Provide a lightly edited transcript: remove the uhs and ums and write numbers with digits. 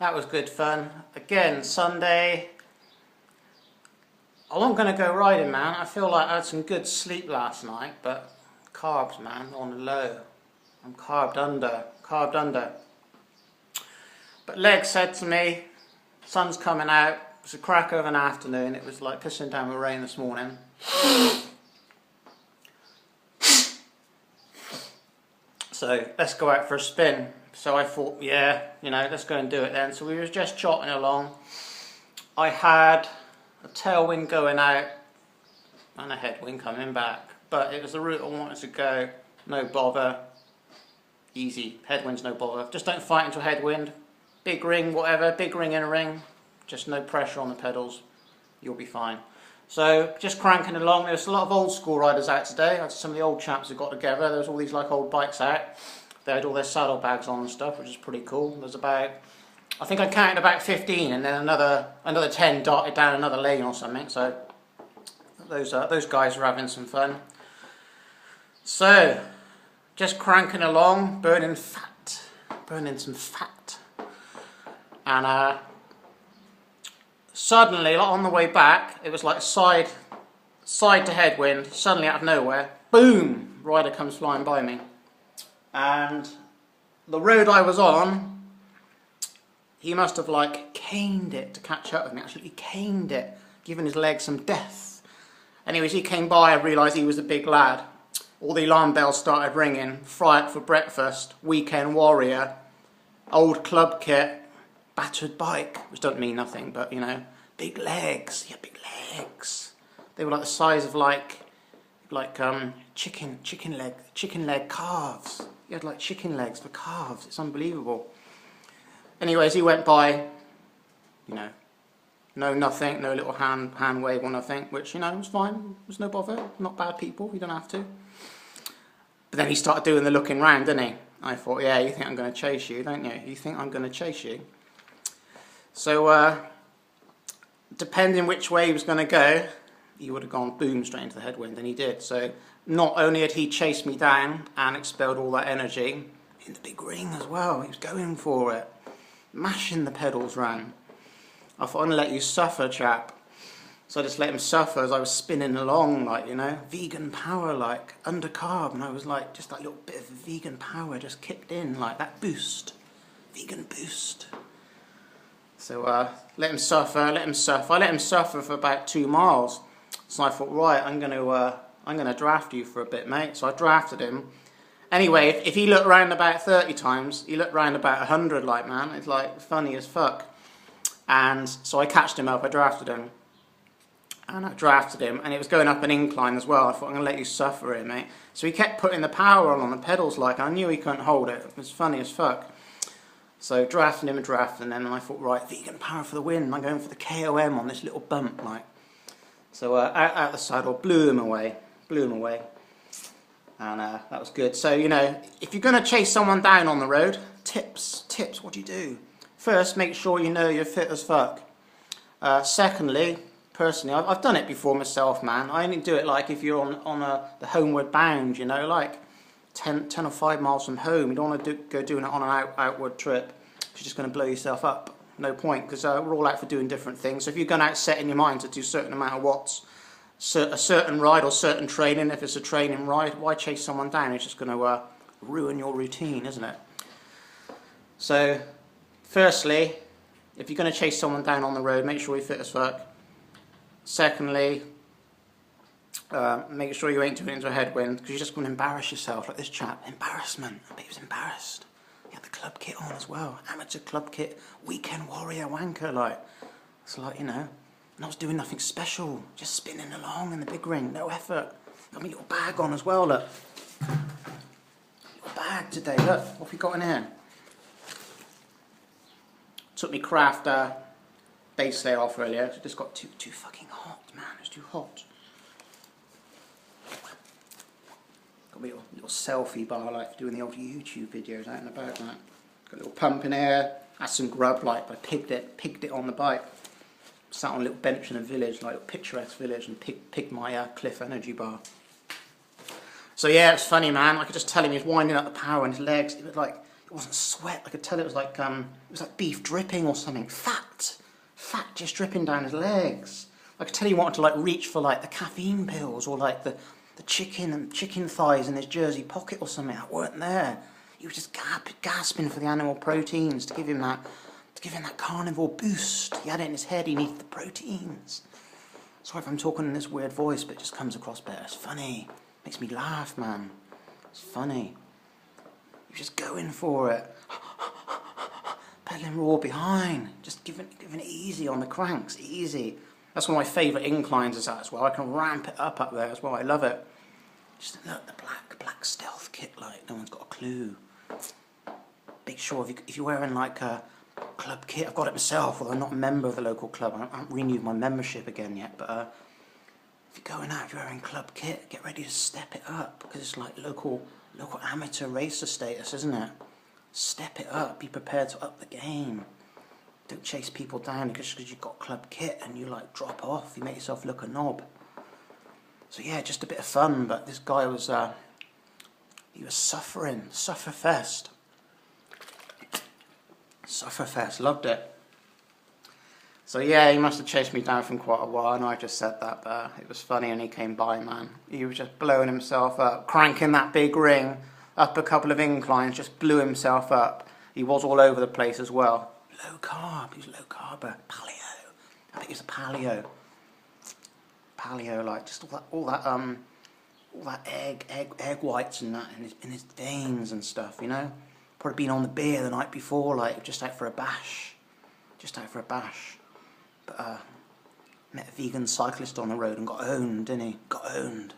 that was good fun. Again, Sunday. I wasn't going to go riding, man. I feel like I had some good sleep last night, but carbs, man, on the low. I'm carved under. But Leg said to me, sun's coming out. It's a crack of an afternoon. It was like pissing down with rain this morning. So let's go out for a spin. So I thought, yeah, let's go and do it then. So we were just trotting along. I had a tailwind going out and a headwind coming back, but it was the route I wanted to go. No bother, easy. Headwind's no bother. Just don't fight into a headwind. Big ring, whatever, big ring in a ring. Just no pressure on the pedals. You'll be fine. So just cranking along. There's a lot of old school riders out today. Some of the old chaps who got together. There was all these like old bikes out. They had all their saddlebags on and stuff, which is pretty cool. There's about, I think I counted about 15, and then another 10 darted down another lane or something. So those guys are having some fun. So just cranking along, burning some fat, and suddenly, like on the way back, it was like side to headwind. Suddenly, out of nowhere, boom! Rider comes flying by me, and the road I was on, he must have like caned it to catch up with me. Absolutely caned it, giving his leg some death. Anyways, he came by. I realised he was a big lad. All the alarm bells started ringing. Fry up for breakfast. Weekend warrior. Old club kit. Battered bike, which doesn't mean nothing, but big legs. Yeah, big legs. They were like the size of like chicken leg calves. He had like chicken legs for calves. It's unbelievable. Anyways, he went by, no nothing, no little hand wave or nothing, which was fine. It was no bother. Not bad people. You don't have to. But then he started doing the looking round, didn't he? I thought, yeah, you think I'm going to chase you, don't you? You think I'm going to chase you? So, depending which way he was going to go, he would have gone boom straight into the headwind, and he did. So, not only had he chased me down and expelled all that energy, in the big ring as well, he was going for it, mashing the pedals round. I thought, I'm going to let you suffer, chap. So I just let him suffer as I was spinning along, like, vegan power, like, under carb, and I was like, just that little bit of vegan power just kicked in, like, that boost, vegan boost. So let him suffer. I let him suffer for about 2 miles. So I thought, right, I'm gonna draft you for a bit, mate. So I drafted him. Anyway, if he looked round about 30 times, he looked round about 100, like, man. It's like funny as fuck. And so I catched him up. I drafted him, and it was going up an incline as well. I thought, I'm gonna let you suffer here, mate. So he kept putting the power on the pedals, like I knew he couldn't hold it. It was funny as fuck. So drafting him, and then I thought, right, vegan power for the win. I'm going for the KOM on this little bump, like. So out the saddle, blew him away, and that was good. So if you're going to chase someone down on the road, tips. What do you do? First, make sure you're fit as fuck. Secondly, personally, I've done it before myself, man. I only do it like if you're on the homeward bound, like 10 or 5 miles from home. You don't want to go doing it on an outward trip. You're just going to blow yourself up. No point, because we're all out for doing different things. So if you're going out setting your mind to do a certain amount of watts, a certain ride or certain training, if it's a training ride, why chase someone down? It's just going to ruin your routine, isn't it? So, firstly, if you're going to chase someone down on the road, make sure you're fit as fuck. Secondly, make sure you ain't doing it into a headwind, because you're just going to embarrass yourself, like this chap. Embarrassment. I bet he was embarrassed. He had the club kit on as well. Amateur club kit, weekend warrior wanker, like. It's like, and I was doing nothing special, just spinning along in the big ring, no effort. Got my little bag on as well, look. Little bag today, look. What have we got in here? Took me craft base layer off earlier. It just got too fucking hot, man. It's too hot. Got a little selfie bar, like doing the old YouTube videos out and about, like. Got a little pump in here. Had some grub, like, but I pigged it on the bike. Sat on a little bench in a village, like a picturesque village, and pigged my Cliff energy bar. So yeah, it's funny, man. I could just tell him he was winding up the power in his legs. It was like wasn't sweat. I could tell it was like beef dripping or something. Fat just dripping down his legs. I could tell he wanted to like reach for like the caffeine pills or like the chicken thighs in his jersey pocket or something that weren't there. He was just gasping for the animal proteins to give him that carnivore boost. He had it in his head. He needed the proteins. Sorry if I'm talking in this weird voice, but it just comes across better. It's funny. Makes me laugh, man. It's funny. You're just going for it. Pedaling raw behind. Just giving it easy on the cranks. Easy. That's one of my favourite inclines is that as well. I can ramp it up there as well. I love it. Just look, the black stealth kit, like no one's got a clue. Make sure if you're wearing like a club kit, I've got it myself, although I'm not a member of the local club. I haven't renewed my membership again yet, but if you're going out, if you're wearing club kit, get ready to step it up, because it's like local amateur racer status, isn't it? Step it up, be prepared to up the game. Don't chase people down just because you've got club kit and you like drop off, you make yourself look a knob. So yeah, just a bit of fun, but this guy was, he was suffering, sufferfest. Sufferfest, loved it. So yeah, he must have chased me down from quite a while. I know I just said that, but it was funny when he came by, man. He was just blowing himself up, cranking that big ring up a couple of inclines, just blew himself up. He was all over the place as well. Low carb, he was low carber, paleo. I think he was a paleo. Paleo, like just all that egg whites and that in his veins and stuff, you know. Probably been on the beer the night before, like just out for a bash. But met a vegan cyclist on the road and got owned, didn't he? Got owned.